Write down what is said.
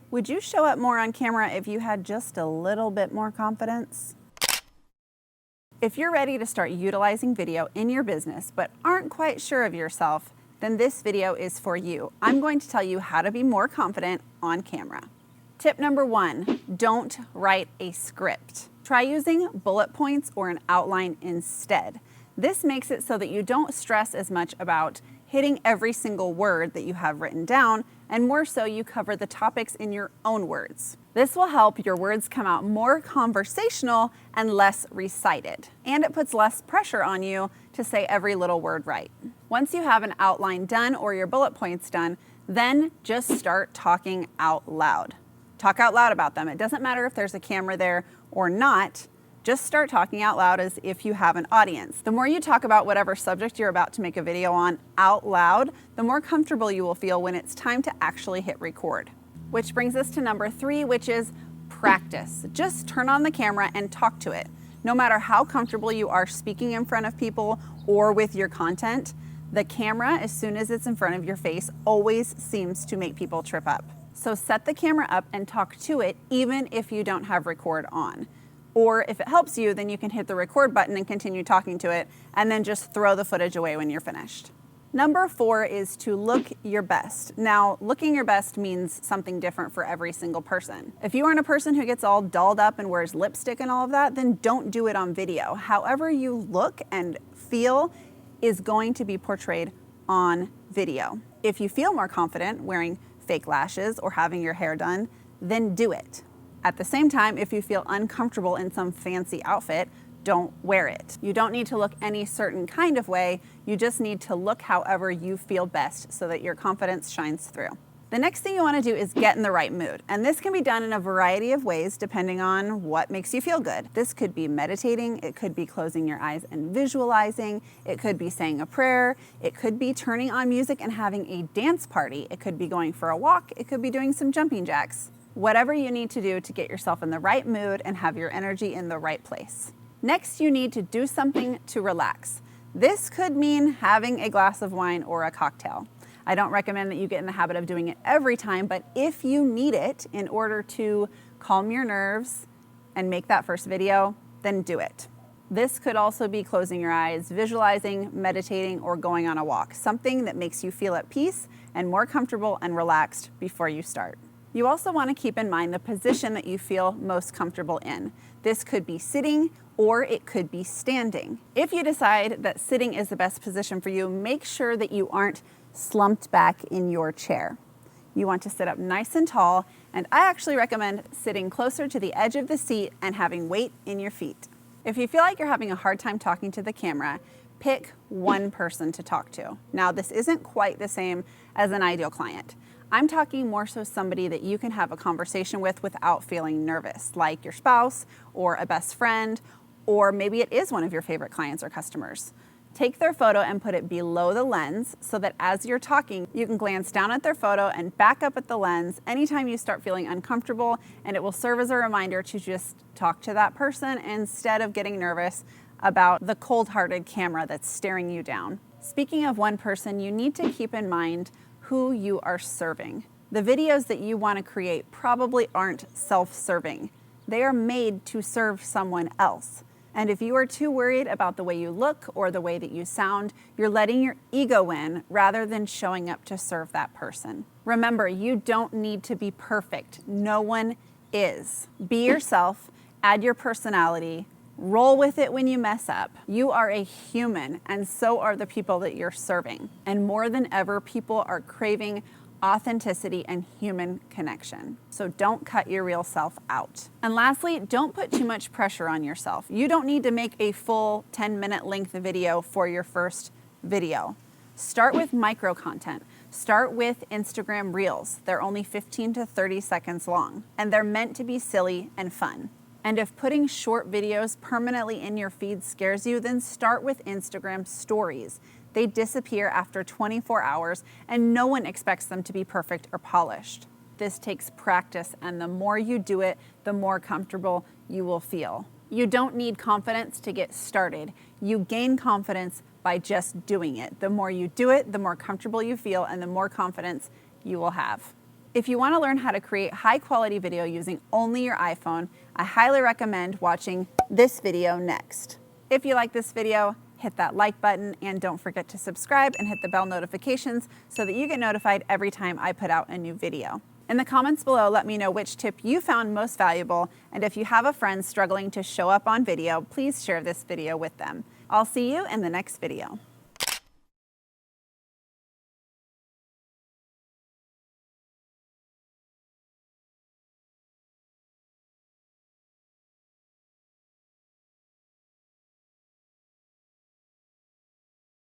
Would you show up more on camera if you had just a little bit more confidence? If you're ready to start utilizing video in your business but aren't quite sure of yourself, then this video is for you. I'm going to tell you how to be more confident on camera. Tip number 1, don't write a script. Try using bullet points or an outline instead. This makes it so that you don't stress as much about hitting every single word that you have written down, and more so you cover the topics in your own words. This will help your words come out more conversational and less recited, and it puts less pressure on you to say every little word right. Once you have an outline done or your bullet points done, then just start talking out loud. Talk out loud about them. It doesn't matter if there's a camera there or not. Just start talking out loud as if you have an audience. The more you talk about whatever subject you're about to make a video on out loud, the more comfortable you will feel when it's time to actually hit record. Which brings us to number 3, which is practice. Just turn on the camera and talk to it. No matter how comfortable you are speaking in front of people or with your content, the camera, as soon as it's in front of your face, always seems to make people trip up. So set the camera up and talk to it, even if you don't have record on. Or if it helps you, then you can hit the record button and continue talking to it, and then just throw the footage away when you're finished. Number 4 is to look your best. Now, looking your best means something different for every single person. If you aren't a person who gets all dolled up and wears lipstick and all of that, then don't do it on video. However you look and feel is going to be portrayed on video. If you feel more confident wearing fake lashes or having your hair done, then do it. At the same time, if you feel uncomfortable in some fancy outfit, don't wear it. You don't need to look any certain kind of way. You just need to look however you feel best so that your confidence shines through. The next thing you want to do is get in the right mood. And this can be done in a variety of ways depending on what makes you feel good. This could be meditating, it could be closing your eyes and visualizing, it could be saying a prayer, it could be turning on music and having a dance party, it could be going for a walk, it could be doing some jumping jacks. Whatever you need to do to get yourself in the right mood and have your energy in the right place. Next, you need to do something to relax. This could mean having a glass of wine or a cocktail. I don't recommend that you get in the habit of doing it every time, but if you need it in order to calm your nerves and make that first video, then do it. This could also be closing your eyes, visualizing, meditating, or going on a walk. Something that makes you feel at peace and more comfortable and relaxed before you start. You also want to keep in mind the position that you feel most comfortable in. This could be sitting or it could be standing. If you decide that sitting is the best position for you, make sure that you aren't slumped back in your chair. You want to sit up nice and tall, and I actually recommend sitting closer to the edge of the seat and having weight in your feet. If you feel like you're having a hard time talking to the camera, pick one person to talk to. Now, this isn't quite the same as an ideal client. I'm talking more so somebody that you can have a conversation with without feeling nervous, like your spouse or a best friend, or maybe it is one of your favorite clients or customers. Take their photo and put it below the lens so that as you're talking, you can glance down at their photo and back up at the lens anytime you start feeling uncomfortable, and it will serve as a reminder to just talk to that person instead of getting nervous about the cold-hearted camera that's staring you down. Speaking of one person, you need to keep in mind who you are serving. The videos that you want to create probably aren't self-serving. They are made to serve someone else. And if you are too worried about the way you look or the way that you sound, you're letting your ego win rather than showing up to serve that person. Remember, you don't need to be perfect. No one is. Be yourself, add your personality, roll with it when you mess up. You are a human, and so are the people that you're serving. And more than ever, people are craving authenticity and human connection. So don't cut your real self out. And lastly, don't put too much pressure on yourself. You don't need to make a full 10-minute length video for your first video. Start with micro content. Start with Instagram Reels. They're only 15 to 30 seconds long, and they're meant to be silly and fun. And if putting short videos permanently in your feed scares you, then start with Instagram Stories. They disappear after 24 hours, and no one expects them to be perfect or polished. This takes practice, and the more you do it, the more comfortable you will feel. You don't need confidence to get started. You gain confidence by just doing it. The more you do it, the more comfortable you feel, and the more confidence you will have. If you want to learn how to create high quality video using only your iPhone, I highly recommend watching this video next. If you like this video, hit that like button and don't forget to subscribe and hit the bell notifications so that you get notified every time I put out a new video. In the comments below, let me know which tip you found most valuable, and if you have a friend struggling to show up on video, please share this video with them. I'll see you in the next video.